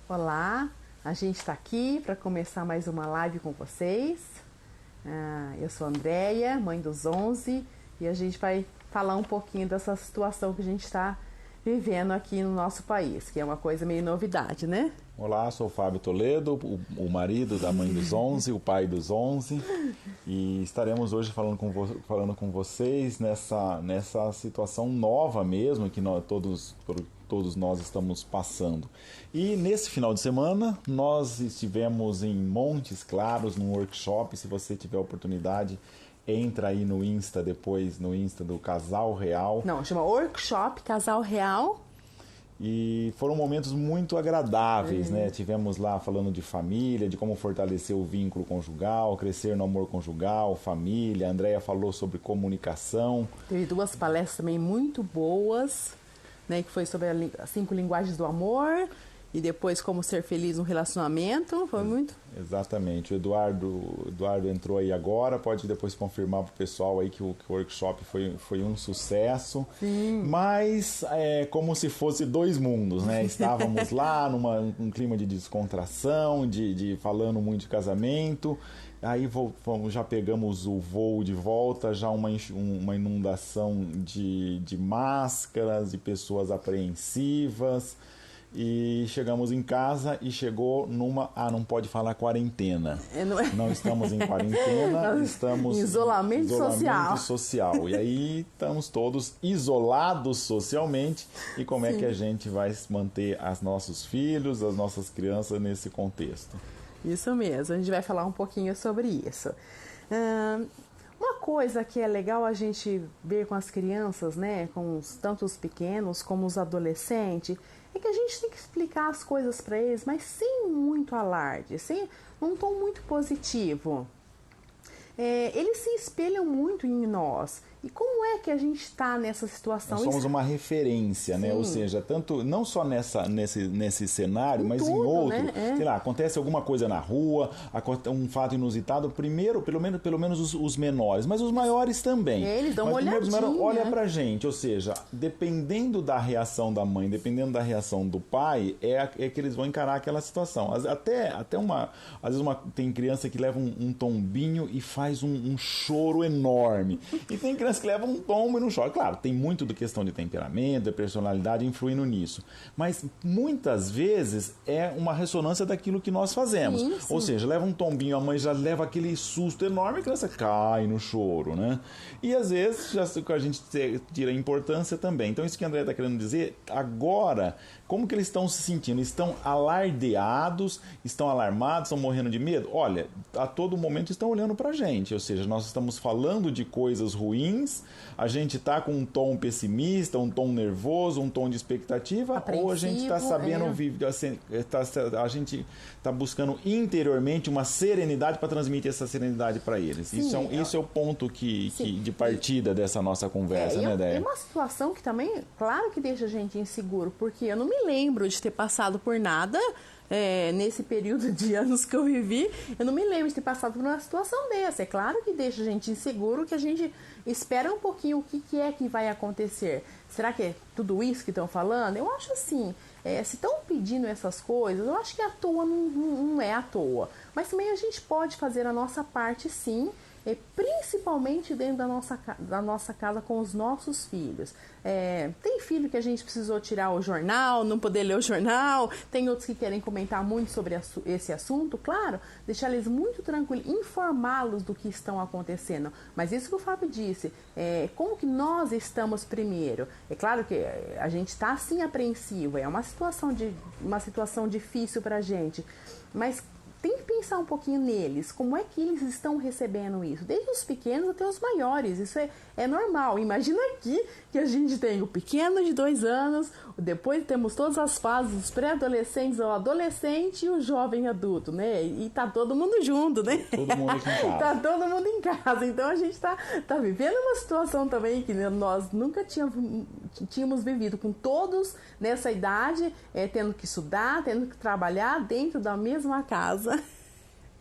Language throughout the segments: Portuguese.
Olá, a gente está aqui para começar mais uma live com vocês. Eu sou a Andréia, mãe dos 11, e a gente vai falar um pouquinho dessa situação que a gente está vivendo aqui no nosso país, que é uma coisa meio novidade, né? Olá, sou o Fábio Toledo, o marido da mãe dos 11, o pai dos 11, e estaremos hoje falando com vocês nessa situação nova mesmo que todos nós estamos passando. E nesse final de semana nós estivemos em Montes Claros num workshop. Se você tiver oportunidade, entra aí no Insta depois, no Insta do Casal Real. Não, chama Workshop Casal Real. E foram momentos muito agradáveis, né? Tivemos lá falando de família, de como fortalecer o vínculo conjugal, crescer no amor conjugal, família. A Andréia falou sobre comunicação. Teve 2 palestras também muito boas, né? Que foi sobre as 5 linguagens do amor e depois como ser feliz no relacionamento. Foi muito... Exatamente. O Eduardo entrou aí agora, pode depois confirmar para o pessoal aí que o workshop foi um sucesso. Sim. Mas é como se fosse 2 mundos, né? Estávamos lá num clima de descontração, de falando muito de casamento. Aí já pegamos o voo de volta, já uma inundação de máscaras, de pessoas apreensivas. E chegamos em casa e chegou não pode falar quarentena. Não estamos em quarentena, estamos em isolamento social. E aí estamos todos isolados socialmente. E como é que a gente vai manter os nossos filhos, as nossas crianças nesse contexto? Isso mesmo, a gente vai falar um pouquinho sobre isso. Uma coisa que é legal a gente ver com as crianças, né, tanto os pequenos como os adolescentes, é que a gente tem que explicar as coisas para eles, mas sem muito alarde, sem um tom muito positivo. Eles se espelham muito em nós. E como é que a gente está nessa situação? Nós somos uma referência, né? Ou seja, tanto não só nesse cenário, mas tudo, em outro. Né? Sei lá, acontece alguma coisa na rua, um fato inusitado. Primeiro, pelo menos os menores, mas os maiores também. Eles dão uma olhadinha. Olha pra gente, ou seja, dependendo da reação da mãe, dependendo da reação do pai, é que eles vão encarar aquela situação. Às vezes tem criança que leva um tombinho e faz um choro enorme. E tem criança que leva um tombo e não chora. Claro, tem muito da questão de temperamento, de personalidade influindo nisso. Mas muitas vezes é uma ressonância daquilo que nós fazemos. Sim. Ou seja, leva um tombinho, a mãe já leva aquele susto enorme e a criança cai no choro, né? E às vezes a gente tira a importância também. Então isso que a André está querendo dizer, agora, como que eles estão se sentindo? Estão alardeados, estão alarmados, estão morrendo de medo? Olha, a todo momento estão olhando pra gente. Ou seja, nós estamos falando de coisas ruins, a gente está com um tom pessimista, um tom nervoso, um tom de expectativa, ou a gente está sabendo viver, a gente está buscando interiormente uma serenidade para transmitir essa serenidade para eles. Sim, isso é o ponto de partida dessa nossa conversa, né, Déia? É uma situação que também, claro que deixa a gente inseguro, porque eu não me lembro de ter passado por nada nesse período de anos que eu vivi, eu não me lembro de ter passado por uma situação dessa. É claro que deixa a gente inseguro, que a gente espera um pouquinho o que é que vai acontecer. Será que é tudo isso que estão falando? Eu acho assim, se estão pedindo essas coisas, eu acho que à toa não é à toa. Mas também a gente pode fazer a nossa parte, sim, principalmente dentro da nossa casa com os nossos filhos. Tem filho que a gente precisou tirar o jornal, não poder ler o jornal, tem outros que querem comentar muito sobre esse assunto, claro, deixar eles muito tranquilos, informá-los do que estão acontecendo. Mas isso que o Fábio disse, como que nós estamos primeiro? É claro que a gente está assim apreensivo, é uma situação difícil para a gente, mas tem que pensar um pouquinho neles, como é que eles estão recebendo isso, desde os pequenos até os maiores, isso é normal. Imagina aqui que a gente tem o pequeno de 2 anos, depois temos todas as fases, os pré-adolescentes, o adolescente e o jovem adulto, né? E tá todo mundo junto, né? Todo mundo aqui em casa. Tá todo mundo em casa, então a gente tá vivendo uma situação também que nós nunca tínhamos vivido, com todos nessa idade, tendo que estudar, tendo que trabalhar dentro da mesma casa.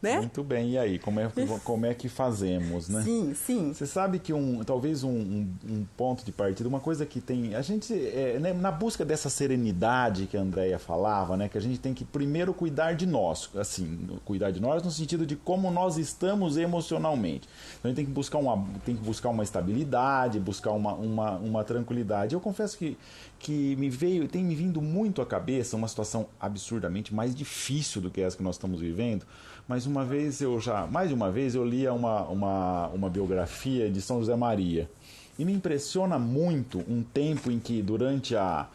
né? Muito bem, e aí, como é que fazemos, né? Sim. Você sabe que talvez um ponto de partida, uma coisa que tem... A gente, né, na busca dessa serenidade que a Andréia falava, né, que a gente tem que primeiro cuidar de nós, assim, cuidar de nós no sentido de como nós estamos emocionalmente. Então a gente tem que buscar uma estabilidade, buscar uma tranquilidade. Eu confesso que tem me vindo muito à cabeça uma situação absurdamente mais difícil do que essa que nós estamos vivendo, mas mais de uma vez eu lia uma biografia de São José Maria e me impressiona muito um tempo em que durante a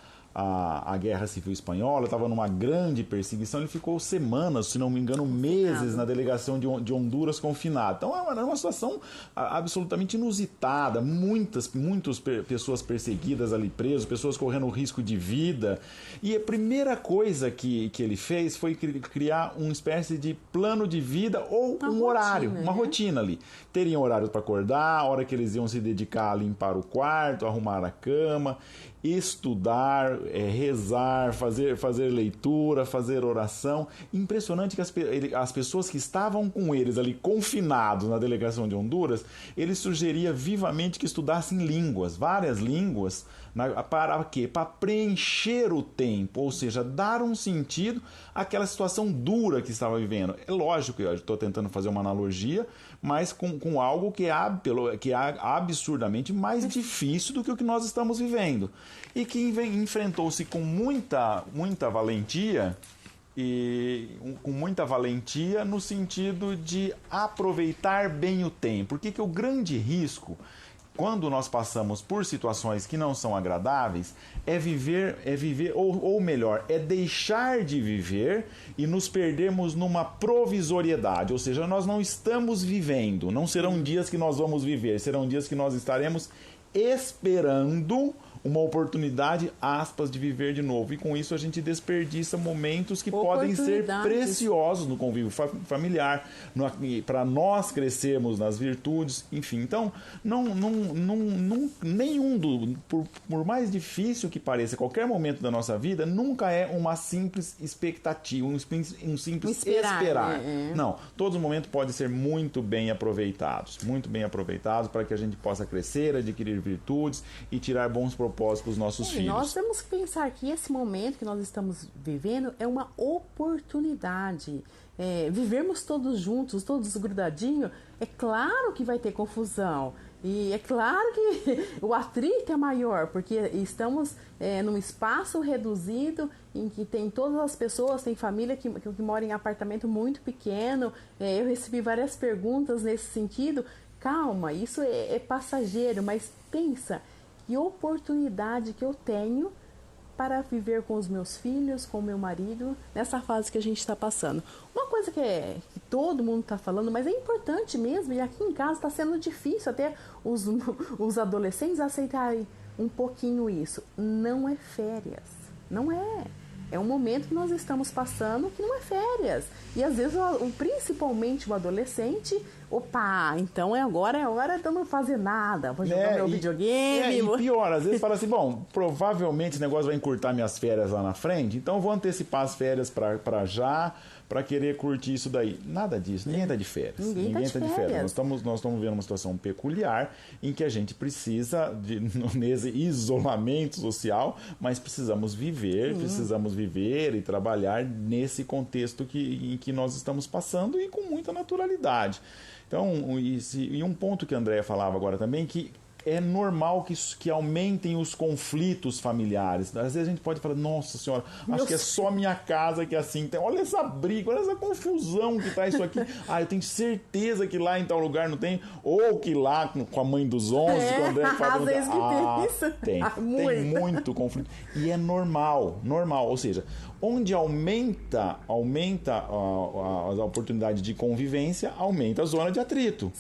Guerra Civil Espanhola estava numa grande perseguição, ele ficou semanas, se não me engano, meses na delegação de Honduras confinado. Então era uma situação absolutamente inusitada, muitas pessoas perseguidas ali presas, pessoas correndo risco de vida, e a primeira coisa que ele fez foi criar uma espécie de plano de vida ou horário, uma rotina ali. Teriam horário para acordar, a hora que eles iam se dedicar a limpar o quarto, arrumar a cama, estudar, rezar, fazer leitura, fazer oração. Impressionante que as pessoas que estavam com eles ali confinados na delegação de Honduras, ele sugeria vivamente que estudassem línguas, várias línguas, para quê? Para preencher o tempo, ou seja, dar um sentido àquela situação dura que estava vivendo. É lógico que eu estou tentando fazer uma analogia, mas com algo que é absurdamente mais difícil do que o que nós estamos vivendo. E que enfrentou-se com muita valentia, no sentido de aproveitar bem o tempo. Porque o grande risco, quando nós passamos por situações que não são agradáveis, é viver, ou melhor, é deixar de viver e nos perdermos numa provisoriedade. Ou seja, nós não estamos vivendo, não serão dias que nós vamos viver, serão dias que nós estaremos esperando uma oportunidade, aspas, de viver de novo. E com isso a gente desperdiça momentos que podem ser preciosos no convívio familiar, para nós crescermos nas virtudes, enfim. Então, por mais difícil que pareça, qualquer momento da nossa vida, nunca é uma simples expectativa, um simples esperar. Não, todos os momentos podem ser muito bem aproveitados para que a gente possa crescer, adquirir virtudes e tirar bons propósitos para os nossos filhos. Nós temos que pensar que esse momento que nós estamos vivendo é uma oportunidade. Vivermos todos juntos, todos grudadinhos, é claro que vai ter confusão. E é claro que o atrito é maior, porque estamos num espaço reduzido em que tem todas as pessoas, tem família que mora em apartamento muito pequeno. Eu recebi várias perguntas nesse sentido. Calma, isso é passageiro, mas pensa, que oportunidade que eu tenho para viver com os meus filhos, com o meu marido, nessa fase que a gente está passando. Uma coisa que todo mundo está falando, mas é importante mesmo, e aqui em casa está sendo difícil até os adolescentes aceitarem um pouquinho isso. Não é férias, não é. É um momento que nós estamos passando que não é férias. E às vezes, principalmente o adolescente, então agora é hora de eu não fazer nada. Vou jogar meu videogame. E pior, às vezes fala assim, bom, provavelmente esse negócio vai encurtar minhas férias lá na frente, então eu vou antecipar as férias para já, para querer curtir isso daí. Nada disso, ninguém está de férias. Ninguém tá de férias. Nós estamos vendo uma situação peculiar em que a gente precisa, nesse isolamento social, mas precisamos viver e trabalhar nesse contexto em que nós estamos passando e com muita naturalidade. Então, e um ponto que a Andréia falava agora também, que é normal que aumentem os conflitos familiares. Às vezes a gente pode falar, nossa senhora, acho que é só minha casa que é assim. Olha essa briga, olha essa confusão que tá isso aqui. Eu tenho certeza que lá em tal lugar não tem. Ou que lá com a mãe dos 11, com a Andréia fala, tem muito conflito. E é normal. Ou seja, onde aumenta a oportunidade de convivência, aumenta a zona de atrito.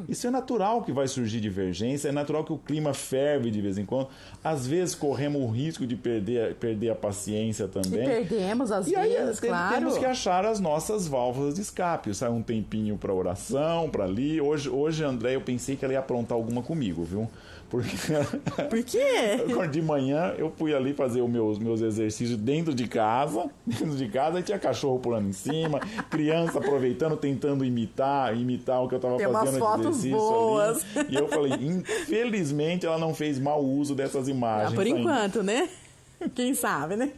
Isso é natural que vai surgir divergência, é natural que o clima ferve de vez em quando. Às vezes corremos o risco de perder a paciência também. E perdemos às vezes, claro. Temos que achar as nossas válvulas de escape. Sai um tempinho para oração, para ali. Hoje, André, eu pensei que ela ia aprontar alguma comigo, viu? Porque Por quê? de manhã eu fui ali fazer os meus exercícios dentro de casa, e tinha cachorro pulando em cima, criança aproveitando, tentando imitar o que eu tava Tem fazendo umas fotos exercício boas. ali. E eu falei, infelizmente ela não fez mau uso dessas imagens. Por enquanto, né? Quem sabe, né?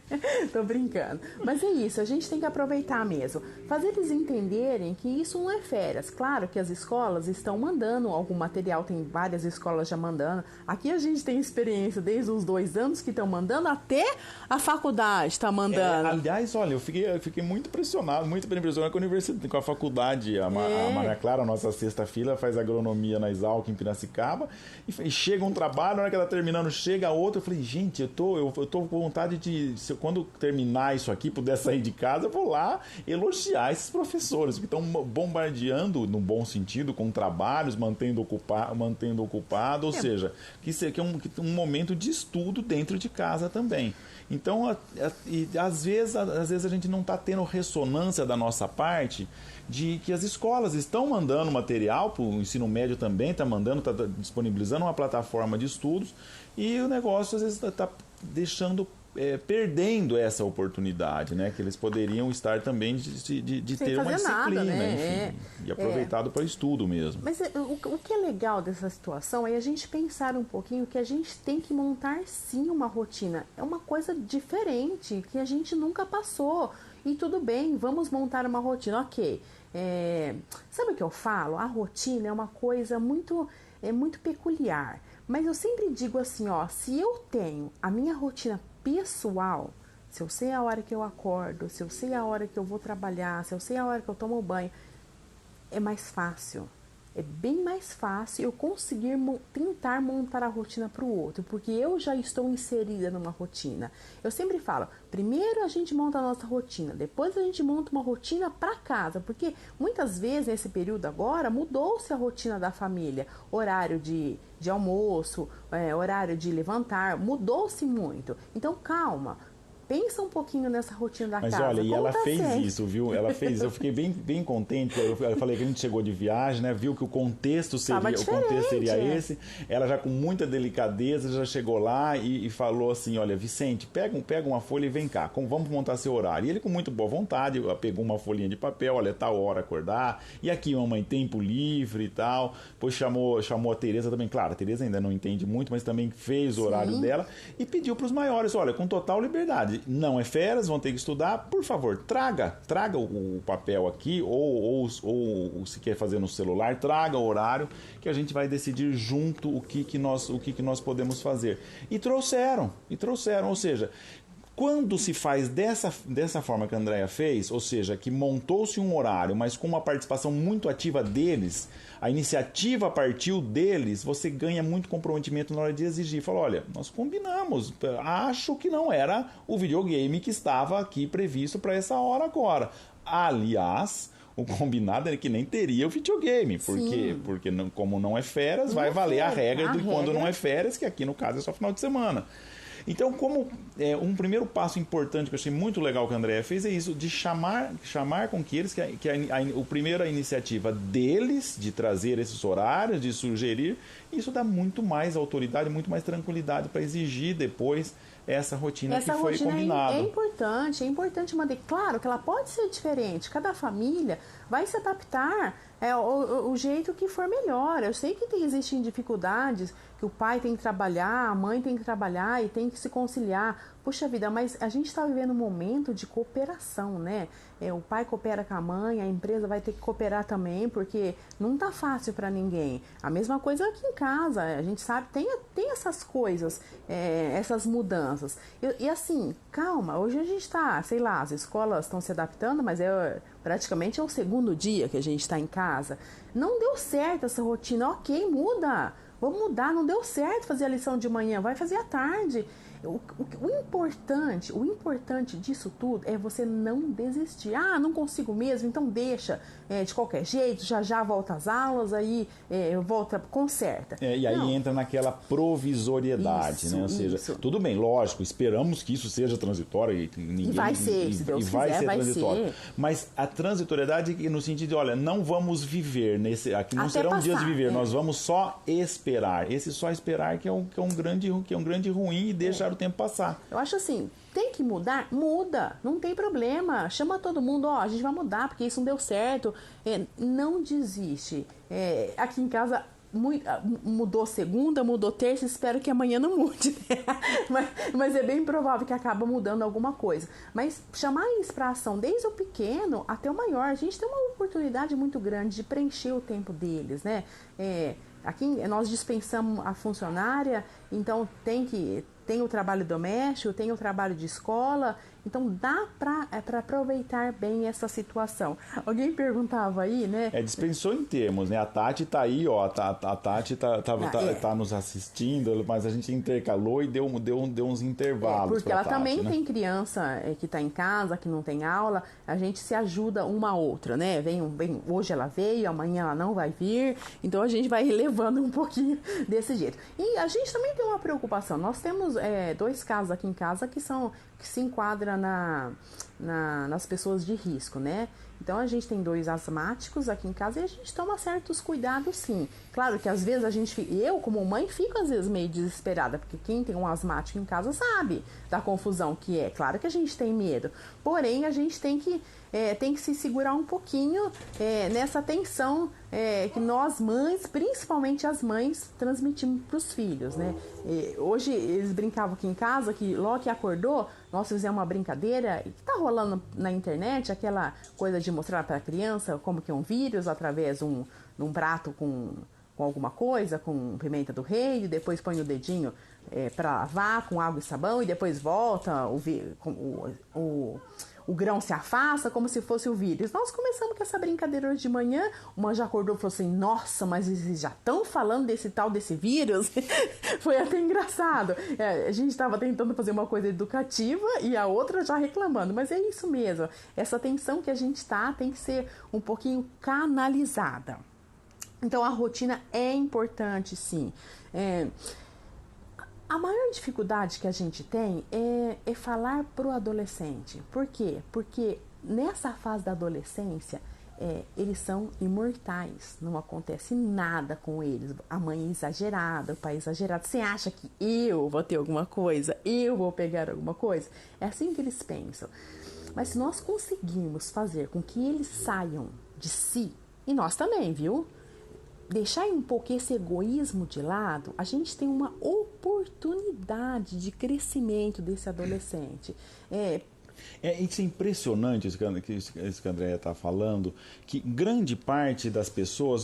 Tô brincando. Mas é isso, a gente tem que aproveitar mesmo. Fazer eles entenderem que isso não é férias. Claro que as escolas estão mandando algum material, tem várias escolas já mandando. Aqui a gente tem experiência desde os 2 anos que estão mandando, até a faculdade está mandando. Aliás, olha, eu fiquei muito impressionado com a universidade, com a faculdade. A Maria Clara, nossa sexta-feira, faz agronomia na Exalc, em Piracicaba, e chega um trabalho, na hora que ela tá terminando, chega outro. Eu falei, gente, eu tô com vontade de, quando terminar isso aqui, puder sair de casa, eu vou lá elogiar esses professores que estão bombardeando, no bom sentido, com trabalhos, mantendo ocupado, ou seja, que é um momento de estudo dentro de casa também. Então, às vezes a gente não está tendo ressonância da nossa parte de que as escolas estão mandando material, o ensino médio também está disponibilizando uma plataforma de estudos, e o negócio às vezes está perdendo essa oportunidade, né? Que eles poderiam estar também de ter uma disciplina, nada, né? Enfim, e aproveitado para estudo mesmo. Mas o que é legal dessa situação é a gente pensar um pouquinho que a gente tem que montar sim uma rotina. É uma coisa diferente que a gente nunca passou. E tudo bem, vamos montar uma rotina, ok. Sabe o que eu falo? A rotina é uma coisa muito peculiar. Mas eu sempre digo assim, ó, se eu tenho a minha rotina pessoal, se eu sei a hora que eu acordo, se eu sei a hora que eu vou trabalhar, se eu sei a hora que eu tomo banho, é mais fácil. É bem mais fácil eu conseguir tentar montar a rotina para o outro, porque eu já estou inserida numa rotina. Eu sempre falo, primeiro a gente monta a nossa rotina, depois a gente monta uma rotina para casa, porque muitas vezes nesse período agora mudou-se a rotina da família, horário de almoço, horário de levantar, mudou-se muito. Então calma. Pensa um pouquinho nessa rotina da casa. Mas olha, e ela tá fez certo? isso, viu? Ela fez, eu fiquei bem contente. Eu falei que a gente chegou de viagem, né? Viu que o contexto seria esse. Ela já com muita delicadeza já chegou lá e falou assim: olha, Vicente, pega uma folha e vem cá, vamos montar seu horário. E ele, com muito boa vontade, pegou uma folhinha de papel, olha, tal hora acordar. E aqui, mamãe, tempo livre e tal. Depois chamou a Tereza também. Claro, a Tereza ainda não entende muito, mas também fez o horário dela e pediu para os maiores: olha, com total liberdade. Não é férias, vão ter que estudar, por favor, traga o papel aqui, ou se quer fazer no celular, traga o horário, que a gente vai decidir junto o que nós podemos fazer. E trouxeram, ou seja, quando se faz dessa forma que a Andréia fez, ou seja, que montou-se um horário, mas com uma participação muito ativa deles, a iniciativa partiu deles, você ganha muito comprometimento na hora de exigir. Fala, olha, nós combinamos, acho que não era o videogame que estava aqui previsto para essa hora agora. Aliás, o combinado é que nem teria o videogame, porque não, como não é férias, vai valer a regra de quando não é férias, que aqui no caso é só final de semana. Então, como um primeiro passo importante que eu achei muito legal que a Andréia fez é isso, de chamar com que eles, a iniciativa deles de trazer esses horários, de sugerir, isso dá muito mais autoridade, muito mais tranquilidade para exigir depois essa rotina que foi combinada. É importante manter. Claro que ela pode ser diferente, cada família vai se adaptar o jeito que for melhor. Eu sei que existem dificuldades, que o pai tem que trabalhar, a mãe tem que trabalhar e tem que se conciliar. Puxa vida, mas a gente está vivendo um momento de cooperação, né? O pai coopera com a mãe, a empresa vai ter que cooperar também, porque não tá fácil para ninguém. A mesma coisa aqui em casa, a gente sabe, tem essas coisas, essas mudanças. E assim, calma, hoje a gente está, sei lá, as escolas estão se adaptando, mas praticamente é o segundo dia que a gente está em casa. Não deu certo essa rotina, ok, muda. Vamos mudar, não deu certo fazer a lição de manhã, vai fazer à tarde. O importante disso tudo é você não desistir. Ah, não consigo mesmo, então deixa de qualquer jeito, já volta às aulas, aí volta, conserta. E aí entra naquela provisoriedade, né? Ou seja, tudo bem, lógico, esperamos que isso seja transitório e ninguém... E vai ser, se Deus quiser, vai transitório. ser. Mas a transitoriedade no sentido de, olha, não vamos viver aqui não Até serão passar, dias de viver, nós vamos só esperar. Esse só esperar que é um grande ruim e deixar o tempo passar. Eu acho assim, tem que mudar? Muda, não tem problema. Chama todo mundo, a gente vai mudar porque isso não deu certo. Não desiste. Aqui em casa mudou segunda, mudou terça, espero que amanhã não mude. mas é bem provável que acaba mudando alguma coisa. Mas chamar eles para ação desde o pequeno até o maior, a gente tem uma oportunidade muito grande de preencher o tempo deles, né? Aqui nós dispensamos a funcionária, então tem o trabalho doméstico, tem o trabalho de escola, então dá para aproveitar bem essa situação. Alguém perguntava aí, né? Dispensou em termos, né? A Tati tá aí, ó, a Tati tá nos assistindo, mas a gente intercalou e deu uns intervalos. Porque ela Tati, também né? tem criança que tá em casa, que não tem aula, a gente se ajuda uma a outra, né? Hoje ela veio, amanhã ela não vai vir, então a gente vai levando um pouquinho desse jeito. E a gente também tem uma preocupação, nós temos 2 casos aqui em casa que se enquadram nas pessoas de risco, né? Então a gente tem 2 asmáticos aqui em casa e a gente toma certos cuidados, sim. Claro que às vezes eu como mãe fico às vezes meio desesperada, porque quem tem um asmático em casa sabe da confusão que é. Claro que a gente tem medo, porém a gente tem que se segurar um pouquinho nessa tensão que nós mães, principalmente as mães, transmitimos para os filhos, né? Hoje eles brincavam aqui em casa que logo que acordou, nós fizemos uma brincadeira que tá rolando na internet, aquela coisa de mostrar para a criança como que é um vírus através de um prato com alguma coisa, com pimenta do reino, depois põe o dedinho para lavar com água e sabão e depois volta, o grão se afasta como se fosse o vírus. Nós começamos com essa brincadeira hoje de manhã, uma já acordou e falou assim, nossa, mas eles já estão falando desse vírus? Foi até engraçado. A gente estava tentando fazer uma coisa educativa e a outra já reclamando, mas é isso mesmo. Essa tensão que a gente tem que ser um pouquinho canalizada. Então a rotina é importante, sim. A maior dificuldade que a gente tem é falar para o adolescente. Por quê? Porque nessa fase da adolescência, eles são imortais. Não acontece nada com eles. A mãe é exagerada, o pai é exagerado. Você acha que eu vou ter alguma coisa? Eu vou pegar alguma coisa? É assim que eles pensam. Mas se nós conseguirmos fazer com que eles saiam de si, e nós também, viu? Deixar um pouco esse egoísmo de lado, a gente tem uma oportunidade de crescimento desse adolescente. Isso é impressionante isso que a Andréia está falando, que grande parte das pessoas,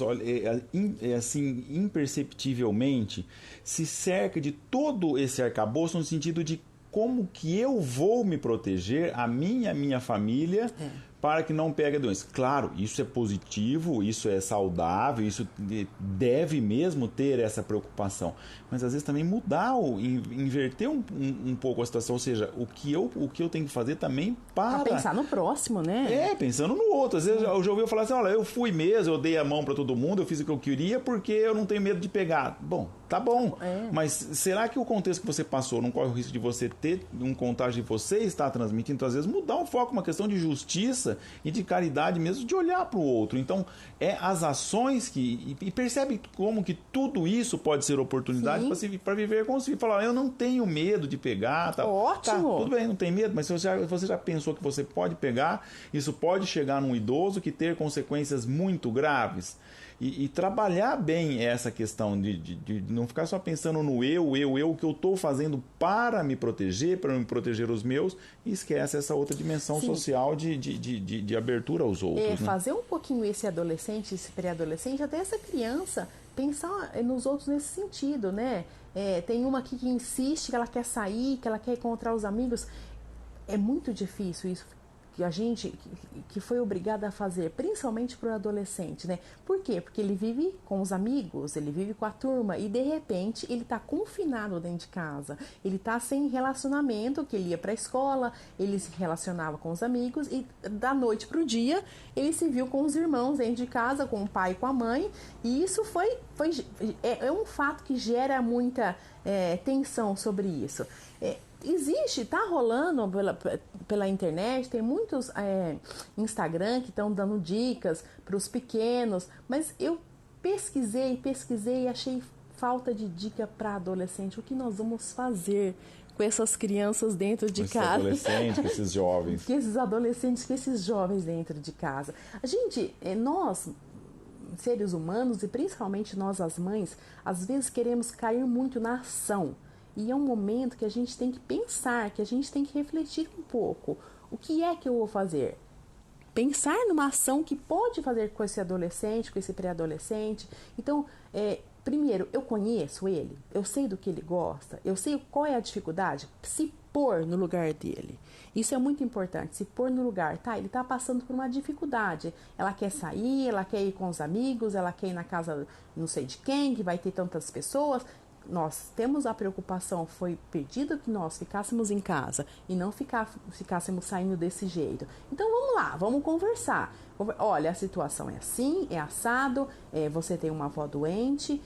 assim, imperceptivelmente, se cerca de todo esse arcabouço no sentido de como que eu vou me proteger, a minha família, para que não pegue a doença. Claro, isso é positivo, isso é saudável, isso deve mesmo ter essa preocupação. Mas às vezes também mudar, inverter um pouco a situação, ou seja, o que eu tenho que fazer também para... pensar no próximo, né? Pensando no outro. Às vezes eu já ouvi falar assim, olha, eu fui mesmo, eu dei a mão para todo mundo, eu fiz o que eu queria porque eu não tenho medo de pegar. Bom, tá bom. Mas será que o contexto que você passou não corre o risco de você ter um contágio de você estar transmitindo? Então, às vezes, mudar o foco, uma questão de justiça e de caridade mesmo, de olhar para o outro. Então, as ações que... E percebe como que tudo isso pode ser oportunidade para viver com os filhos. Falar, eu não tenho medo de pegar. Tá, ótimo! Tudo bem, não tem medo, mas você já pensou que você pode pegar, isso pode chegar num idoso que ter consequências muito graves. E trabalhar bem essa questão de não ficar só pensando no o que eu estou fazendo para me proteger os meus, e esquece essa outra dimensão social de abertura aos outros. Né? Fazer um pouquinho esse adolescente, esse pré-adolescente, até essa criança, pensar nos outros nesse sentido, né? Tem uma aqui que insiste que ela quer sair, que ela quer encontrar os amigos. É muito difícil isso. que a gente que foi obrigada a fazer, principalmente para o adolescente, né? Por quê? Porque ele vive com os amigos, ele vive com a turma e de repente ele está confinado dentro de casa. Ele está sem relacionamento, que ele ia para a escola, ele se relacionava com os amigos e da noite para o dia ele se viu com os irmãos dentro de casa, com o pai e com a mãe, e isso é um fato que gera muita tensão sobre isso. Existe, tá rolando pela internet, tem muitos Instagram que estão dando dicas para os pequenos, mas eu pesquisei e achei falta de dica para adolescente. O que nós vamos fazer com essas crianças dentro de casa? Adolescentes, com esses jovens. Com esses adolescentes, com esses jovens dentro de casa. A gente, nós, seres humanos, e principalmente nós as mães, às vezes queremos cair muito na ação. E é um momento que a gente tem que pensar, que a gente tem que refletir um pouco. O que é que eu vou fazer? Pensar numa ação que pode fazer com esse adolescente, com esse pré-adolescente. Então, primeiro, eu conheço ele, eu sei do que ele gosta, eu sei qual é a dificuldade, se pôr no lugar dele. Isso é muito importante, se pôr no lugar, tá? Ele tá passando por uma dificuldade. Ela quer sair, ela quer ir com os amigos, ela quer ir na casa não sei de quem, que vai ter tantas pessoas. Nós temos a preocupação, foi pedido que nós ficássemos em casa e não ficássemos saindo desse jeito. Então vamos lá, vamos conversar. Olha, a situação é assim, é assado, você tem uma avó doente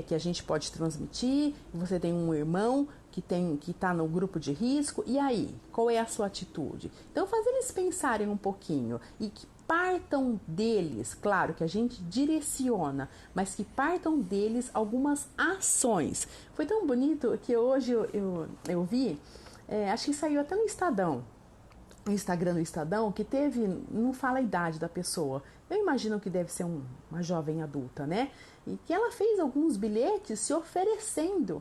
que a gente pode transmitir, você tem um irmão que está no grupo de risco, e aí, qual é a sua atitude? Então fazer eles pensarem um pouquinho e que partam deles, claro que a gente direciona, mas que partam deles algumas ações. Foi tão bonito que hoje eu vi, acho que saiu até no Estadão, no Instagram do Estadão, que teve, não fala a idade da pessoa, eu imagino que deve ser uma jovem adulta, né? E que ela fez alguns bilhetes se oferecendo,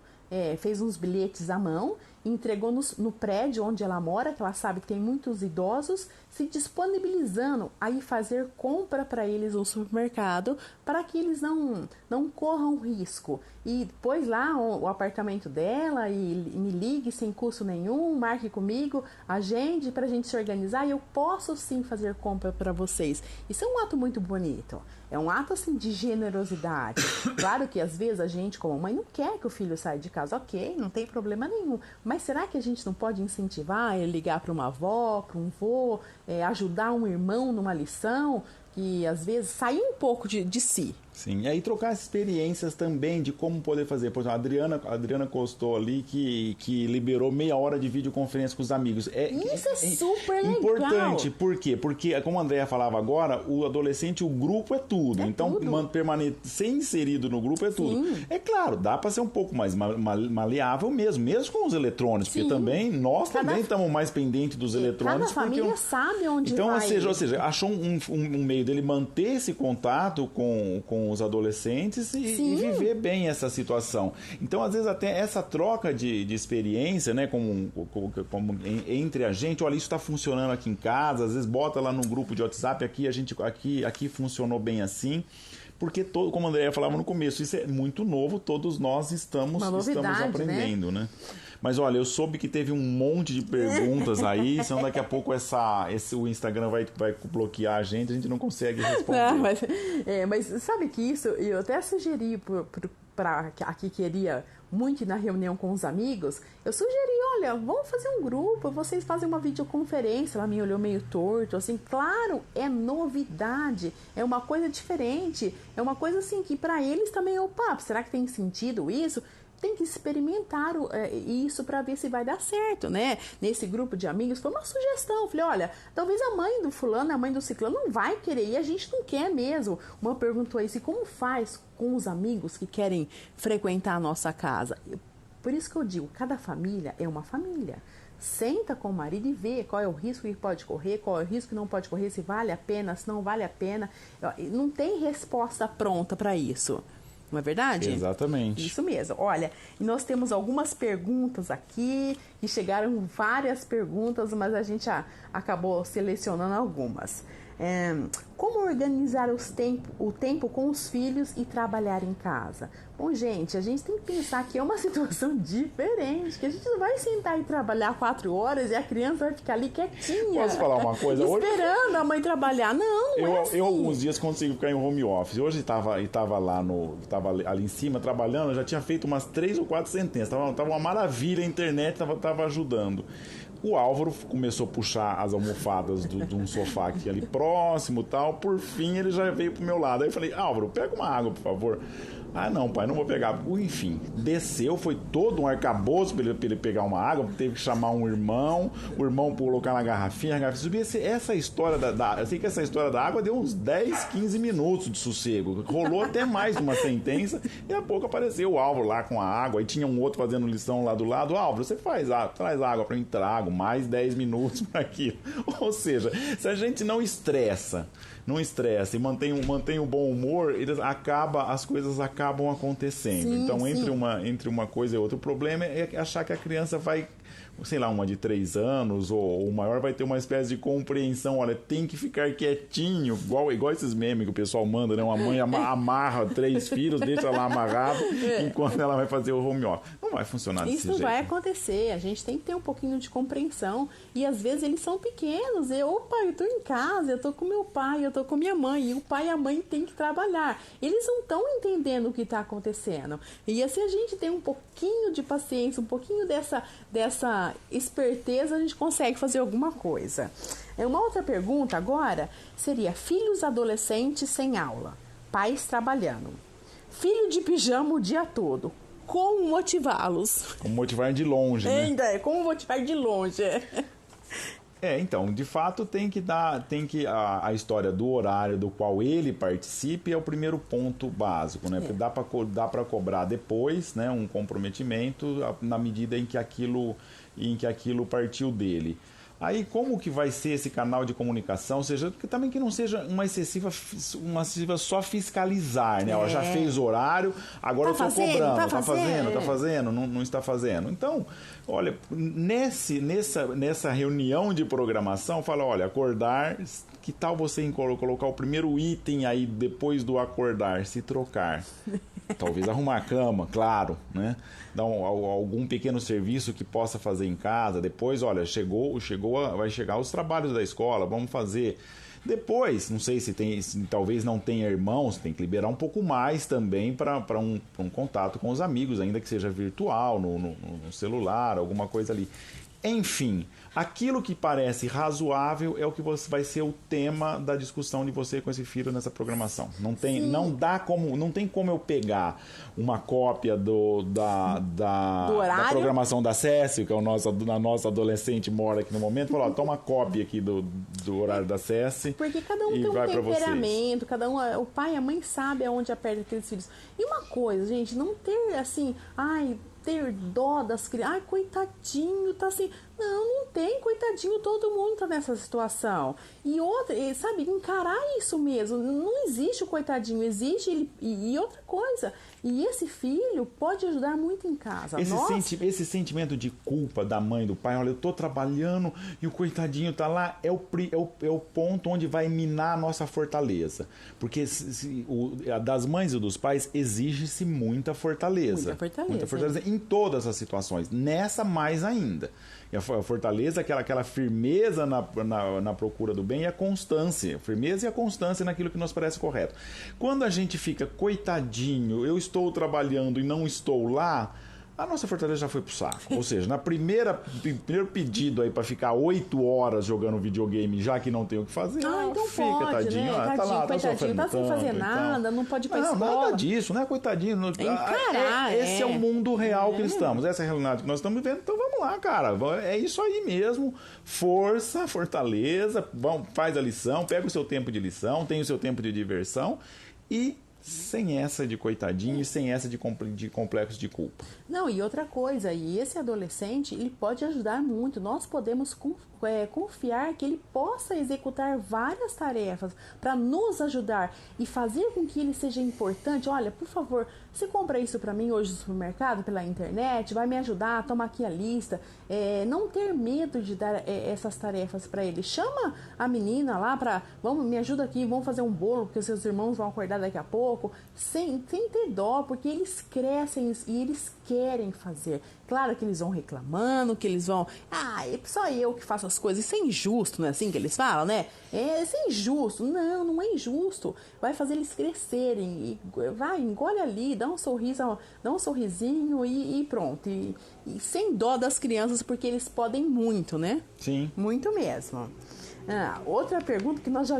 fez uns bilhetes à mão, entregou no prédio onde ela mora, que ela sabe que tem muitos idosos, se disponibilizando a ir fazer compra para eles no supermercado, para que eles não corram risco. E depois lá o apartamento dela e me ligue sem custo nenhum, marque comigo, agende para a gente se organizar e eu posso sim fazer compra para vocês. Isso é um ato muito bonito. É um ato assim de generosidade. Claro que às vezes a gente como mãe não quer que o filho saia de casa, ok, não tem problema nenhum. Mas será que a gente não pode incentivar ele ligar para uma avó, para um vô, ajudar um irmão numa lição, que às vezes sair um pouco de si? Sim, e aí trocar experiências também de como poder fazer. Por exemplo, a Adriana postou ali que liberou meia hora de videoconferência com os amigos. Isso é super legal. Importante, por quê? Porque, como a Andréa falava agora, o adolescente, o grupo é tudo. Então, permanecer inserido no grupo é tudo. Sim. É claro, dá para ser um pouco mais maleável mesmo com os eletrônicos, porque também nós também estamos mais pendentes dos eletrônicos. Cada família sabe onde então, vai. Ou seja, achou um meio dele manter esse contato com os adolescentes e viver bem essa situação. Então, às vezes, até essa troca de experiência, né, como entre a gente, olha, isso está funcionando aqui em casa, às vezes bota lá no grupo de WhatsApp, aqui funcionou bem assim. Porque, como a Andréa falava no começo, isso é muito novo, todos nós estamos aprendendo, né? Mas olha, eu soube que teve um monte de perguntas aí, senão daqui a pouco o Instagram vai bloquear a gente não consegue responder. Não, mas sabe que isso, eu até sugeri para aqui queria muito ir na reunião com os amigos, eu sugeri, olha, vamos fazer um grupo, vocês fazem uma videoconferência. Ela me olhou meio torto, assim, claro, é novidade, é uma coisa diferente, é uma coisa assim que para eles também, opa, será que tem sentido isso? Tem que experimentar isso para ver se vai dar certo, né? Nesse grupo de amigos foi uma sugestão. Falei, olha, talvez a mãe do fulano, a mãe do ciclano não vai querer e a gente não quer mesmo. Uma perguntou aí, como faz com os amigos que querem frequentar a nossa casa? Por isso que eu digo, cada família é uma família. Senta com o marido e vê qual é o risco que pode correr, qual é o risco que não pode correr, se vale a pena, se não vale a pena. Não tem resposta pronta para isso. Não é verdade? Exatamente. Isso mesmo. Olha, nós temos algumas perguntas aqui, e chegaram várias perguntas, mas a gente acabou selecionando algumas. Como organizar o tempo com os filhos e trabalhar em casa? Bom, gente, a gente tem que pensar que é uma situação diferente, que a gente não vai sentar e trabalhar 4 horas e a criança vai ficar ali quietinha. Posso falar uma coisa? Esperando a mãe trabalhar. Não, não é assim. Eu alguns dias consigo ficar em home office. Hoje tava ali em cima trabalhando, eu já tinha feito umas 3 ou 4 sentenças. Tava uma maravilha, a internet tava ajudando. O Álvaro começou a puxar as almofadas de um sofá aqui ali próximo e tal. Por fim, ele já veio pro meu lado. Aí eu falei, Álvaro, pega uma água, por favor. Ah, não, pai, não vou pegar. Enfim, desceu, foi todo um arcabouço pra ele pegar uma água, teve que chamar um irmão, o irmão colocar na garrafinha, a garrafinha subir. Essa história eu sei que essa história da água deu uns 10, 15 minutos de sossego. Rolou até mais de uma sentença, e a pouco apareceu o Álvaro lá com a água, aí tinha um outro fazendo lição lá do lado. Álvaro, você traz água pra mim, trago, mais 10 minutos para aquilo. Ou seja, se a gente não estressa e mantém o bom humor, as coisas acabam acontecendo. Sim, então, entre uma coisa e outra, o problema é achar que a criança vai, sei lá, uma de 3 anos ou o maior vai ter uma espécie de compreensão. Olha, tem que ficar quietinho, igual esses memes que o pessoal manda, né? Uma mãe amarra 3 filhos, deixa lá amarrado enquanto ela vai fazer o home office. Não vai funcionar desse jeito. Isso não vai acontecer. A gente tem que ter um pouquinho de compreensão. E às vezes eles são pequenos. Opa, eu tô em casa, eu tô com meu pai, eu tô com minha mãe. E o pai e a mãe têm que trabalhar. Eles não estão entendendo o que está acontecendo. E assim a gente tem um pouquinho de paciência, um pouquinho dessa esperteza, a gente consegue fazer alguma coisa. Uma outra pergunta agora seria: filhos adolescentes sem aula, pais trabalhando, filho de pijama o dia todo, como motivá-los? Como motivar de longe, né? Ainda como motivar de longe. Então, de fato a história do horário do qual ele participe é o primeiro ponto básico, né? Porque dá para cobrar depois, né, um comprometimento na medida em que aquilo partiu dele. Aí, como que vai ser esse canal de comunicação? Ou seja, também que não seja uma excessiva só fiscalizar, né? Ó, já fez horário, agora eu estou cobrando. Tá fazendo, não está fazendo. Então, olha, nessa reunião de programação, fala, olha, acordar, que tal você colocar o primeiro item aí depois do acordar, se trocar? Talvez arrumar a cama, claro, né? Dar algum pequeno serviço que possa fazer em casa. Depois, olha, vai chegar os trabalhos da escola, vamos fazer. Depois, não sei se talvez não tenha irmãos, tem que liberar um pouco mais também para um contato com os amigos, ainda que seja virtual, no celular, alguma coisa ali. Enfim, aquilo que parece razoável é o que vai ser o tema da discussão de você com esse filho nessa programação. Não tem como eu pegar uma cópia da programação da Cécio, que é a nossa adolescente mora aqui no momento, e falar, toma cópia aqui do horário da Cécio. Porque cada um tem um temperamento, cada um, o pai e a mãe sabem aonde aperta aqueles filhos. E uma coisa, gente, não ter assim, ter dó das crianças. Ai, coitadinho, tá assim. Não tem, coitadinho, todo mundo tá nessa situação. E outra, sabe, encarar isso mesmo. Não existe o coitadinho, existe ele. E outra coisa, e esse filho pode ajudar muito em casa. Esse sentimento de culpa da mãe e do pai, olha, eu tô trabalhando e o coitadinho tá lá, é o ponto onde vai minar a nossa fortaleza. Porque das mães e dos pais exige-se muita fortaleza. Muita fortaleza em todas as situações. Nessa mais ainda. E a fortaleza, aquela firmeza na procura do bem e a constância. Firmeza e a constância naquilo que nos parece correto. Quando a gente fica, coitadinho, eu estou trabalhando e não estou lá, a nossa fortaleza já foi pro saco. Ou seja, primeiro pedido aí pra ficar 8 horas jogando videogame, já que não tem o que fazer, então fica, pode, tadinho, né? tá lá, tá sofrendo tá sem fazer nada, não pode ir pra escola. Não, nada disso, né? Coitadinho. Esse é o mundo real que estamos, essa é a realidade que nós estamos vivendo, então vamos lá, cara, é isso aí mesmo, força, fortaleza, faz a lição, pega o seu tempo de lição, tem o seu tempo de diversão e sem essa de coitadinho e sem essa de complexo de culpa. Não, e outra coisa, e esse adolescente, ele pode ajudar muito. Nós podemos confiar que ele possa executar várias tarefas para nos ajudar e fazer com que ele seja importante. Olha, por favor, você compra isso para mim hoje no supermercado, pela internet, vai me ajudar, toma aqui a lista. Não ter medo de dar essas tarefas para ele. Chama a menina lá me ajuda aqui, vamos fazer um bolo, porque os seus irmãos vão acordar daqui a pouco. pouco, sem ter dó, porque eles crescem e eles querem fazer. Claro que eles vão reclamando, que eles vão... é só eu que faço as coisas. Isso é injusto, não é assim que eles falam, né? Isso é injusto. Não é injusto. Vai fazer eles crescerem. E vai, engole ali, dá um sorriso, dá um sorrisinho e pronto. E sem dó das crianças, porque eles podem muito, né? Sim. Muito mesmo. Outra pergunta que nós já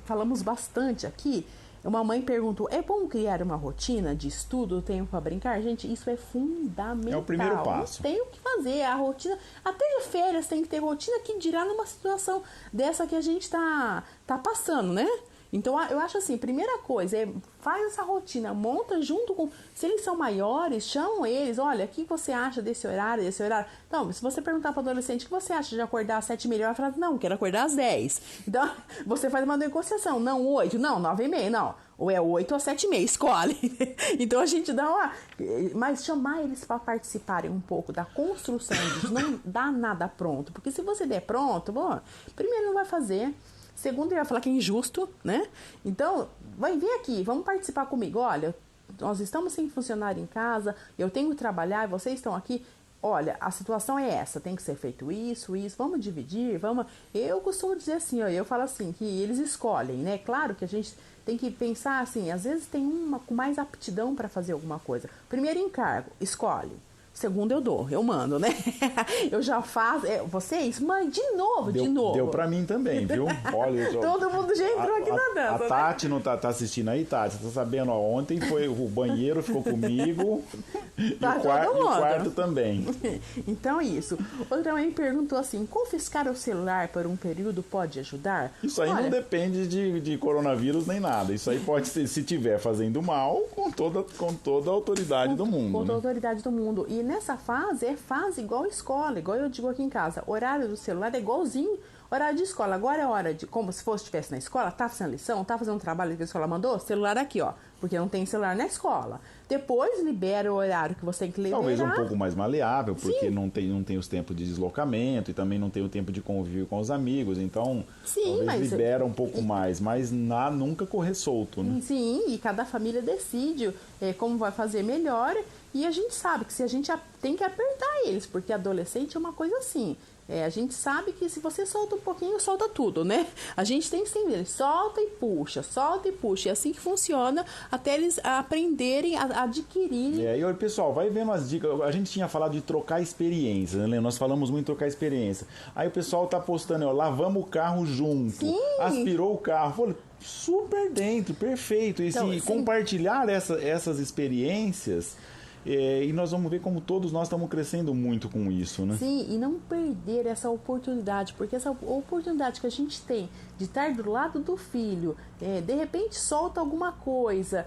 falamos bastante aqui. Uma mãe perguntou, é bom criar uma rotina de estudo, tempo para brincar? Gente, isso é fundamental. É o primeiro passo. Não tem o que fazer, a rotina, até de férias tem que ter rotina, que dirá numa situação dessa que a gente tá passando, né? Então, eu acho assim, primeira coisa, faz essa rotina, monta junto com... Se eles são maiores, chamam eles, olha, o que você acha desse horário? Então, se você perguntar para o adolescente, o que você acha de acordar às 7h30? Ele vai falar, não, quero acordar às 10. Então, você faz uma negociação, não 8, não 9h30, não. Ou é 8 ou 7h30, escolhe. Então, a gente dá uma... Mas chamar eles para participarem um pouco da construção disso, não dá nada pronto. Porque se você der pronto, primeiro não vai fazer... Segundo, ele vai falar que é injusto, né? Então, vem aqui, vamos participar comigo. Olha, nós estamos sem funcionário em casa, eu tenho que trabalhar e vocês estão aqui. Olha, a situação é essa, tem que ser feito isso, vamos dividir, vamos... Eu costumo dizer assim, eu falo assim, que eles escolhem, né? Claro que a gente tem que pensar assim, às vezes tem uma com mais aptidão para fazer alguma coisa. Primeiro encargo, escolhe. Segundo eu mando, né? Eu já faço. Vocês, mãe, de novo. Deu pra mim também, viu? Olha, todo mundo já entrou aqui na dança. A Tati não tá assistindo aí, Tati? Você tá sabendo, ontem foi o banheiro, ficou comigo. Tá, e o quarto também. Então, isso. Outra mãe perguntou assim: confiscar o celular por um período pode ajudar? Isso aí não depende de coronavírus nem nada. Isso aí pode ser, se tiver fazendo mal, com toda a autoridade do mundo. Com toda a autoridade do mundo. E nessa fase, é fase igual escola, igual eu digo aqui em casa. Horário do celular é igualzinho horário de escola. Agora é hora de, como se estivesse na escola, tá fazendo lição, tá fazendo um trabalho que a escola mandou, celular aqui, porque não tem celular na escola. Depois libera o horário que você tem que liberar. Talvez um pouco mais maleável, porque não tem os tempos de deslocamento e também não tem o tempo de convívio com os amigos. Então, talvez libera um pouco mais, mas nunca correr solto, né? Sim, e cada família decide como vai fazer melhor. E a gente sabe que se a gente tem que apertar eles, porque adolescente é uma coisa assim. A gente sabe que se você solta um pouquinho, solta tudo, né? A gente tem que entender, solta e puxa. É assim que funciona até eles aprenderem, adquirirem. E aí, pessoal, vai vendo as dicas. A gente tinha falado de trocar experiências, né? Nós falamos muito de trocar experiência. Aí o pessoal tá postando, lavamos o carro junto. Sim. Aspirou o carro. Falei, super dentro, perfeito. E então, compartilhar essas experiências... E nós vamos ver como todos nós estamos crescendo muito com isso, né? Sim, e não perder essa oportunidade, porque essa oportunidade que a gente tem de estar do lado do filho, de repente solta alguma coisa,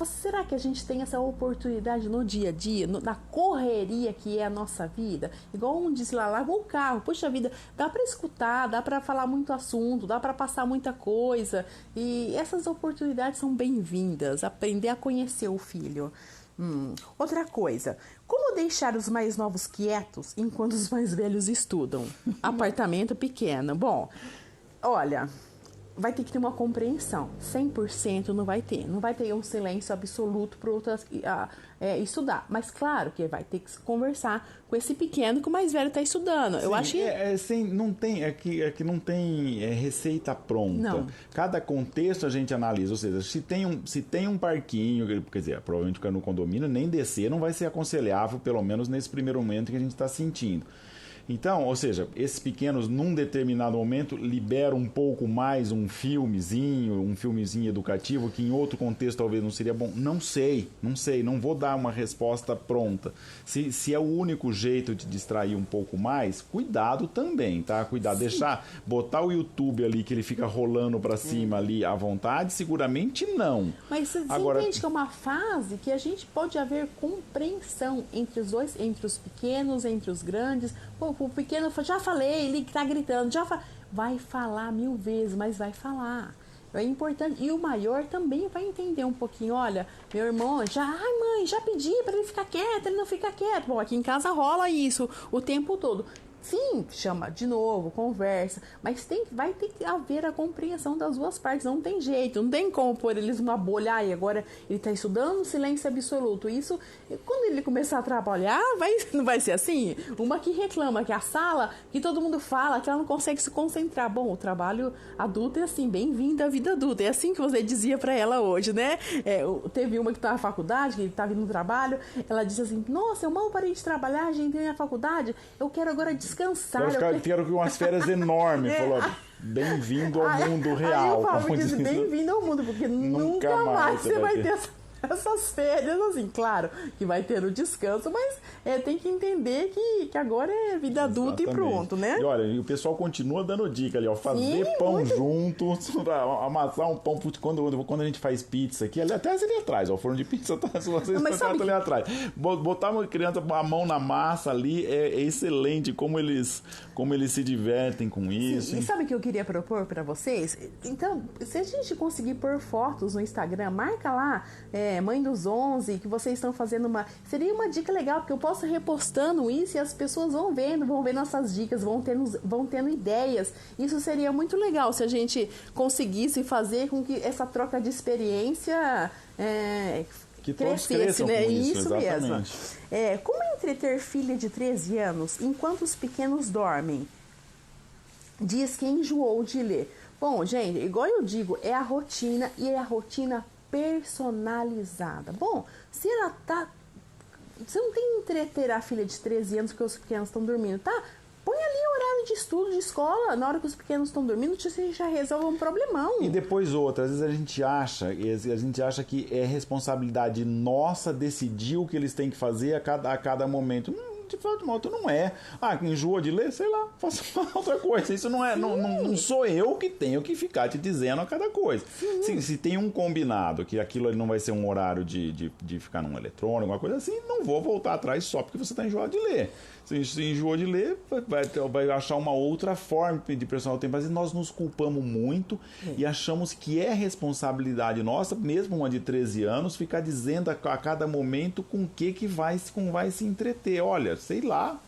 será que a gente tem essa oportunidade no dia a dia, na correria que é a nossa vida? Igual um disse lá, lavou o carro, poxa vida, dá para escutar, dá para falar muito assunto, dá para passar muita coisa, e essas oportunidades são bem-vindas, aprender a conhecer o filho. Outra coisa, como deixar os mais novos quietos enquanto os mais velhos estudam? Apartamento pequeno. Bom, olha, vai ter que ter uma compreensão. 100% não vai ter. Não vai ter um silêncio absoluto para outras estudar. Mas claro que vai ter que conversar com esse pequeno que o mais velho está estudando. Sim, eu acho que... não tem, que não tem receita pronta. Não. Cada contexto a gente analisa. Ou seja, se tem um parquinho, quer dizer, provavelmente ficar no condomínio, nem descer não vai ser aconselhável, pelo menos nesse primeiro momento que a gente está sentindo. Então, ou seja, esses pequenos, num determinado momento, liberam um pouco mais um filmezinho educativo, que em outro contexto talvez não seria bom. Não sei, não vou dar uma resposta pronta. Se é o único jeito de distrair um pouco mais, cuidado também, tá? Cuidado, botar o YouTube ali, que ele fica rolando pra cima ali à vontade, seguramente não. Mas você entende que é uma fase que a gente pode haver compreensão entre os dois, entre os pequenos, entre os grandes. O pequeno, já falei, ele tá gritando, vai falar 1000 vezes, mas vai falar. É importante. E o maior também vai entender um pouquinho. Olha, meu irmão, mãe, já pedi para ele ficar quieto, ele não fica quieto. Bom, aqui em casa rola isso o tempo todo. Sim, chama de novo, conversa, mas vai ter que haver a compreensão das duas partes, não tem jeito, não tem como pôr eles numa bolha, e agora ele tá estudando silêncio absoluto. Isso, quando ele começar a trabalhar, não vai ser assim? Uma que reclama que a sala, que todo mundo fala, que ela não consegue se concentrar. Bom, o trabalho adulto é assim, bem-vindo à vida adulta, é assim que você dizia pra ela hoje, né? Teve uma que tá na faculdade, que tá vindo no trabalho, ela disse assim, nossa, eu mal parei de trabalhar, gente, na faculdade, eu quero agora descansar. Quero umas férias enormes. Falou, bem-vindo ao mundo real. Aí eu falo, bem-vindo ao mundo, porque nunca mais você vai ter essas férias, assim, claro, que vai ter o descanso, mas tem que entender que agora é vida adulta. Exatamente. E pronto, né? E olha, o pessoal continua dando dica ali, ó, fazer pão junto, amassar um pão, quando a gente faz pizza aqui, até ali atrás, ó, o forno de pizza tá, se vocês estão ali atrás. Botar uma criança, a mão na massa ali, é excelente, como eles se divertem com isso. Sim, e sabe o que eu queria propor para vocês? Então, se a gente conseguir pôr fotos no Instagram, marca lá, Mãe dos 11, que vocês estão fazendo seria uma dica legal, porque eu posso repostando isso e as pessoas vão ver nossas dicas, vão tendo ideias. Isso seria muito legal se a gente conseguisse fazer com que essa troca de experiência que todos crescesse, né? Isso mesmo. Como entreter filha de 13 anos enquanto os pequenos dormem? Diz que enjoou de ler. Bom, gente, igual eu digo, é a rotina e é a rotina personalizada. Bom, se ela tá... Você não tem que entreter a filha de 13 anos porque os pequenos estão dormindo, tá? Põe ali o horário de estudo, de escola, na hora que os pequenos estão dormindo, você já resolve um problemão. E depois outra, às vezes a gente acha que é responsabilidade nossa decidir o que eles têm que fazer a cada momento. De modo não é. Enjoa de ler, sei lá, faça outra coisa. Isso não sou eu que tenho que ficar te dizendo a cada coisa. Se tem um combinado que aquilo não vai ser um horário de ficar num eletrônico, alguma coisa assim, não vou voltar atrás só porque você está enjoado de ler. Se enjoou de ler, vai achar uma outra forma de personal tempo. Mas nós nos culpamos muito e achamos que é responsabilidade nossa, mesmo uma de 13 anos, ficar dizendo a cada momento com que vai se entreter. Olha, sei lá,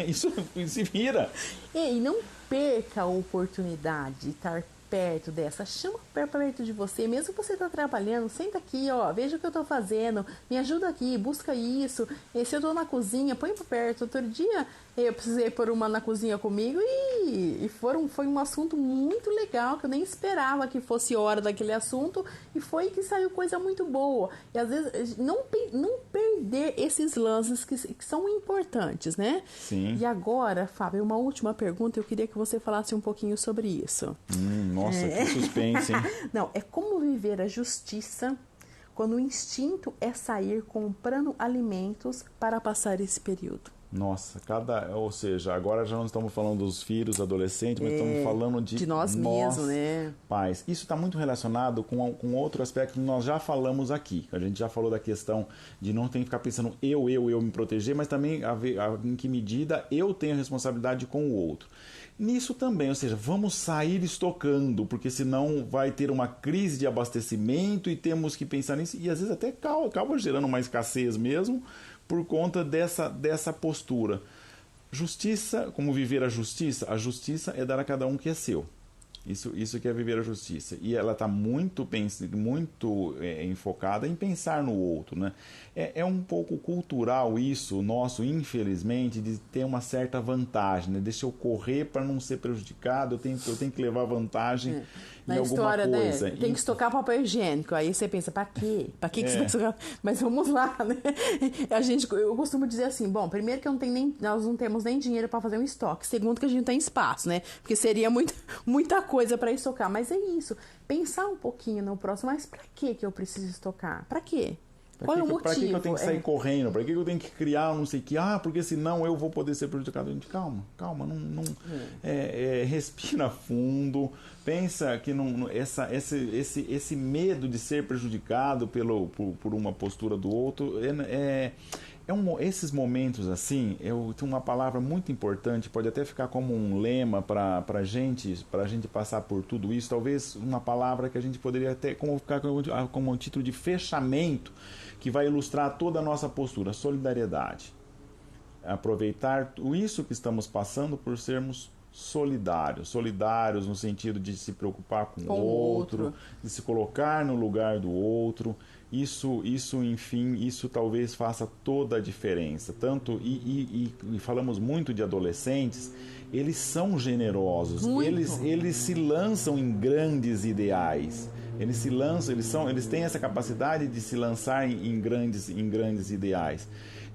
isso se vira. E não perca a oportunidade de estar perto dessa, chama perto de você, mesmo que você está trabalhando, senta aqui, ó, veja o que eu estou fazendo, me ajuda aqui, busca isso, e se eu estou na cozinha, põe para perto. Outro dia eu precisei pôr uma na cozinha comigo e foi um assunto muito legal, que eu nem esperava que fosse hora daquele assunto, e foi que saiu coisa muito boa. E às vezes não perder esses lances que são importantes, né? Sim. E agora, Fábio, uma última pergunta, eu queria que você falasse um pouquinho sobre isso. Nossa, que suspense, hein? Não, é como viver a justiça quando o instinto é sair comprando alimentos para passar esse período. Nossa, ou seja, agora já não estamos falando dos filhos, adolescentes, mas estamos falando de nós mesmos, né? Pais. Isso está muito relacionado com outro aspecto que nós já falamos aqui. A gente já falou da questão de não ter que ficar pensando eu me proteger, mas também em que medida eu tenho responsabilidade com o outro. Nisso também, ou seja, vamos sair estocando, porque senão vai ter uma crise de abastecimento e temos que pensar nisso, e às vezes até acaba gerando uma escassez mesmo, por conta dessa postura. Justiça, como viver a justiça é dar a cada um o que é seu. Isso que é viver a justiça. E ela está muito enfocada em pensar no outro, né? É um pouco cultural isso, nosso, infelizmente, de ter uma certa vantagem, né? Deixa eu correr para não ser prejudicado, eu tenho que levar vantagem em alguma coisa. Né? Tem que estocar papel higiênico. Aí você pensa, para quê? Para que você vai estocar? Mas vamos lá, né? Eu costumo dizer assim, bom, primeiro que nós não temos nem dinheiro para fazer um estoque. Segundo que a gente não tem espaço, né? Porque seria muita coisa para estocar. Mas é isso. Pensar um pouquinho no próximo, mas para que eu preciso estocar? Para quê? Qual é o motivo? Para que eu tenho que sair correndo? Para que eu tenho que criar não sei o que? Porque senão eu vou poder ser prejudicado. Gente, calma, respira fundo, pensa que esse medo de ser prejudicado por uma postura do outro esses momentos assim, eu tenho uma palavra muito importante, pode até ficar como um lema para a gente passar por tudo isso, talvez uma palavra que a gente poderia até ficar como um título de fechamento, que vai ilustrar toda a nossa postura: solidariedade. aproveitar isso que estamos passando por sermos solidários no sentido de se preocupar com o outro, de se colocar no lugar do outro. Isso, enfim, isso talvez faça toda a diferença. Tanto e falamos muito de adolescentes, eles são generosos, eles se lançam em grandes ideais. Eles têm essa capacidade de se lançar em grandes ideais.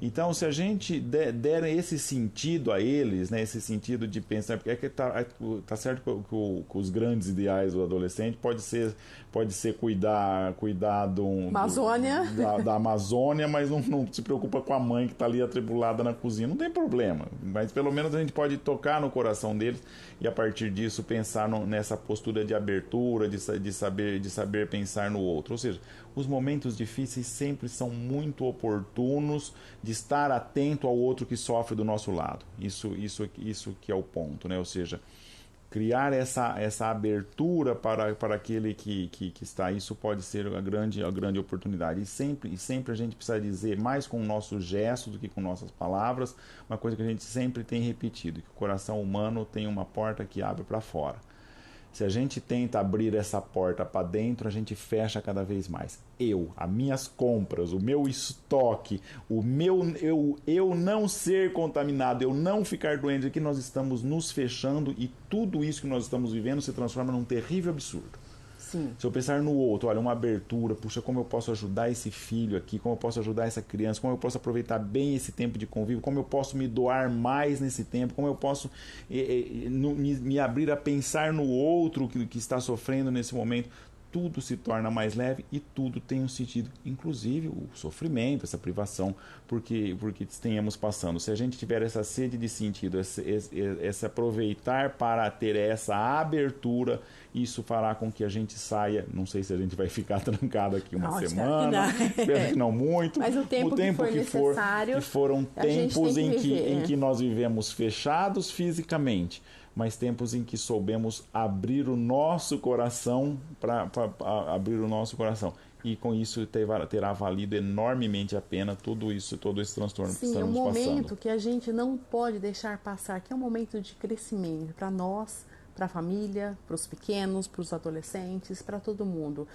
Então, se a gente der esse sentido a eles, né, esse sentido de pensar, porque tá certo que os grandes ideais do adolescente pode ser cuidar da Amazônia, mas não se preocupa com a mãe que está ali atribulada na cozinha. Não tem problema, mas pelo menos a gente pode tocar no coração deles e a partir disso pensar nessa postura de abertura, de saber pensar no outro. Ou seja, os momentos difíceis sempre são muito oportunos de estar atento ao outro que sofre do nosso lado. Isso que é o ponto, né? Ou seja, criar essa abertura para aquele que está. Isso pode ser a grande oportunidade. E sempre a gente precisa dizer mais com o nosso gesto do que com nossas palavras, uma coisa que a gente sempre tem repetido, que o coração humano tem uma porta que abre para fora. Se a gente tenta abrir essa porta para dentro, a gente fecha cada vez mais. As minhas compras, o meu estoque, eu não ser contaminado, eu não ficar doente, aqui nós estamos nos fechando e tudo isso que nós estamos vivendo se transforma num terrível absurdo. Sim. Se eu pensar no outro, olha, uma abertura, puxa, como eu posso ajudar esse filho aqui, como eu posso ajudar essa criança, como eu posso aproveitar bem esse tempo de convívio, como eu posso me doar mais nesse tempo, como eu posso me abrir a pensar no outro que está sofrendo nesse momento. Tudo se torna mais leve e tudo tem um sentido, inclusive o sofrimento, essa privação, porque tenhamos passando. Se a gente tiver essa sede de sentido, esse aproveitar para ter essa abertura, isso fará com que a gente saia, não sei se a gente vai ficar trancado aqui uma semana, espero que não muito, mas o tempo que for necessário, que foram tempos em que nós vivemos fechados fisicamente, mas tempos em que soubemos abrir o nosso coração para abrir o nosso coração. E com isso terá valido enormemente a pena todo esse transtorno que estamos passando. Sim, é um momento que a gente não pode deixar passar, que é um momento de crescimento para nós, para a família, para os pequenos, para os adolescentes, para todo mundo.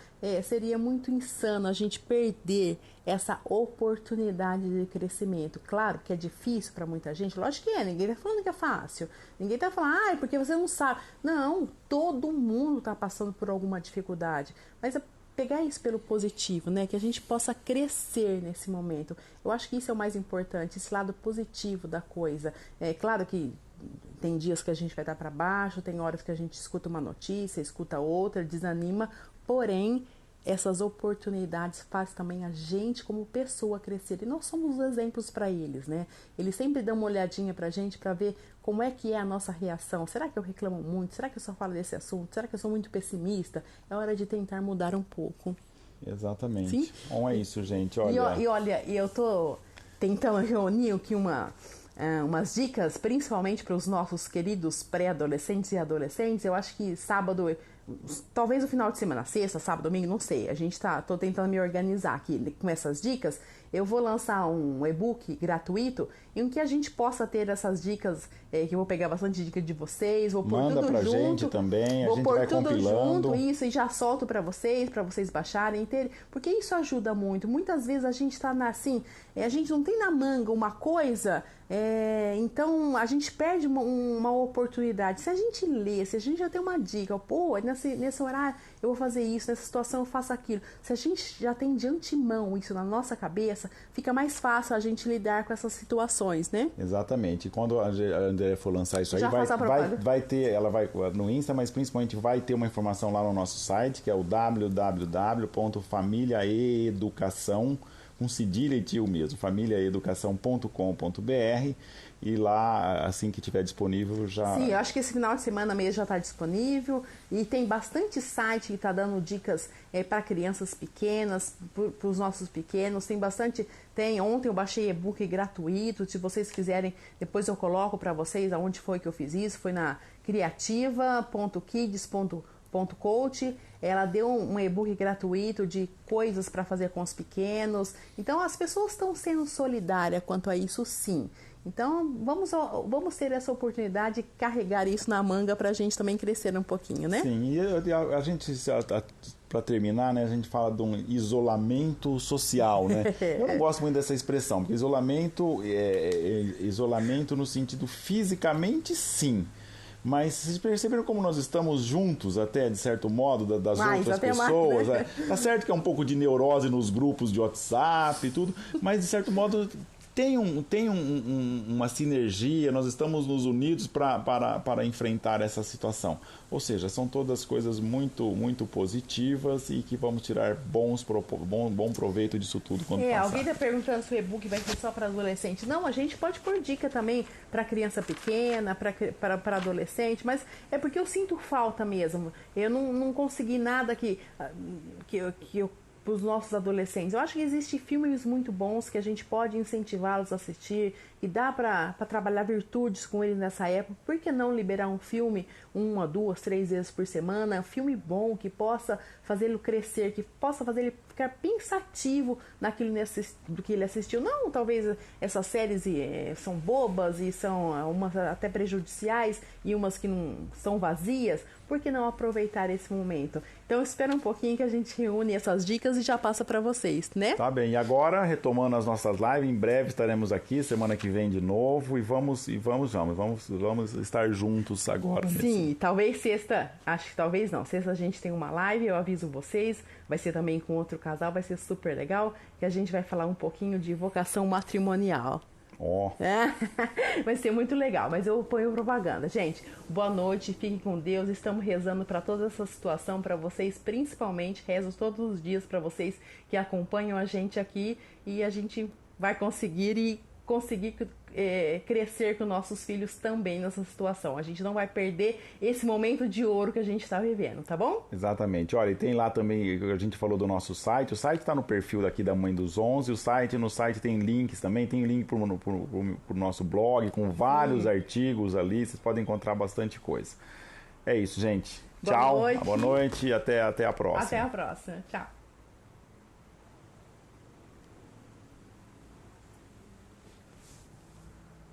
Seria muito insano a gente perder essa oportunidade de crescimento. Claro que é difícil para muita gente, lógico que é, ninguém está falando que é fácil. Ninguém está falando, é porque você não sabe. Não, todo mundo está passando por alguma dificuldade. Mas é pegar isso pelo positivo, né? Que a gente possa crescer nesse momento. Eu acho que isso é o mais importante, esse lado positivo da coisa. É claro que tem dias que a gente vai estar para baixo, tem horas que a gente escuta uma notícia, escuta outra, desanima, porém essas oportunidades fazem também a gente como pessoa crescer e nós somos exemplos para eles, né? Eles sempre dão uma olhadinha pra gente para ver como é que é a nossa reação. Será que eu reclamo muito? Será que eu só falo desse assunto? Será que eu sou muito pessimista? É hora de tentar mudar um pouco. Exatamente. Sim? Bom, é isso, gente. Olha. E eu tô tentando reunir aqui umas dicas, principalmente para os nossos queridos pré-adolescentes e adolescentes. Eu acho que sábado, talvez no final de semana, sexta, sábado, domingo, não sei. Tô tentando me organizar aqui com essas dicas. Eu vou lançar um e-book gratuito em que a gente possa ter essas dicas, que eu vou pegar bastante dica de vocês, vou pôr Manda tudo pra junto, gente também, vou a gente pôr vai tudo compilando. junto, isso, e já solto para vocês baixarem, terem, porque isso ajuda muito. Muitas vezes a gente tá assim, a gente não tem na manga uma coisa, então a gente perde uma oportunidade. Se a gente lê, se a gente já tem uma dica, pô, nesse horário eu vou fazer isso, nessa situação eu faço aquilo. Se a gente já tem de antemão isso na nossa cabeça, fica mais fácil a gente lidar com essas situações, né? Exatamente. Quando a André for lançar isso aí, vai ter, ela vai no Insta, mas principalmente vai ter uma informação lá no nosso site, que é o www.familiaeeducação, com cedilha e tio mesmo, familiaeducação.com.br, e lá, assim que tiver disponível, já... Sim, eu acho que esse final de semana mesmo já está disponível, e tem bastante site que está dando dicas para crianças pequenas, para os nossos pequenos, ontem eu baixei e-book gratuito, se vocês quiserem, depois eu coloco para vocês aonde foi que eu fiz isso, foi na criativa.kids.coach. Ela deu um e-book gratuito de coisas para fazer com os pequenos. Então as pessoas estão sendo solidárias quanto a isso, sim. Então, vamos ter essa oportunidade de carregar isso na manga para a gente também crescer um pouquinho, né? Sim, e a gente, para terminar, né, a gente fala de um isolamento social, né? Eu não gosto muito dessa expressão, porque isolamento é isolamento no sentido fisicamente, sim. Mas vocês perceberam como nós estamos juntos até, de certo modo, das outras pessoas? Mais, né? Tá certo que é um pouco de neurose nos grupos de WhatsApp e tudo, mas de certo modo tem uma sinergia, nós estamos nos unidos para enfrentar essa situação. Ou seja, são todas coisas muito, muito positivas e que vamos tirar bom proveito disso tudo quando passar. Alguém está perguntando se o e-book vai ser só para adolescente. Não, a gente pode pôr dica também para criança pequena, para adolescente, mas é porque eu sinto falta mesmo. Eu não consegui nada que eu para os nossos adolescentes. Eu acho que existem filmes muito bons que a gente pode incentivá-los a assistir e dá para trabalhar virtudes com eles nessa época. Por que não liberar um filme 1, 2, 3 vezes por semana? Um filme bom que possa fazê-lo crescer, que possa fazer ele ficar pensativo naquilo do que ele assistiu. Não, talvez essas séries são bobas e são umas até prejudiciais e umas que não são vazias. Por que não aproveitar esse momento? Então espera um pouquinho que a gente reúne essas dicas e já passa para vocês, né? Tá bem. E agora, retomando as nossas lives, em breve estaremos aqui, semana que vem de novo, e vamos estar juntos agora. Sim, talvez sexta, acho que talvez não. Sexta a gente tem uma live, eu aviso vocês, vai ser também com outro casal, vai ser super legal, que a gente vai falar um pouquinho de vocação matrimonial. Vai ser muito legal, mas eu ponho propaganda. Gente, boa noite, fiquem com Deus. Estamos rezando para toda essa situação, para vocês, principalmente. Rezo todos os dias para vocês que acompanham a gente aqui e a gente vai conseguir crescer com nossos filhos também nessa situação. A gente não vai perder esse momento de ouro que a gente está vivendo, tá bom? Exatamente. Olha, e tem lá também, a gente falou do nosso site, o site está no perfil daqui da Mãe dos 11, no site tem links também, tem link pro nosso blog com vários artigos ali, vocês podem encontrar bastante coisa. É isso, gente. Tchau, boa noite e até a próxima. Até a próxima. Tchau.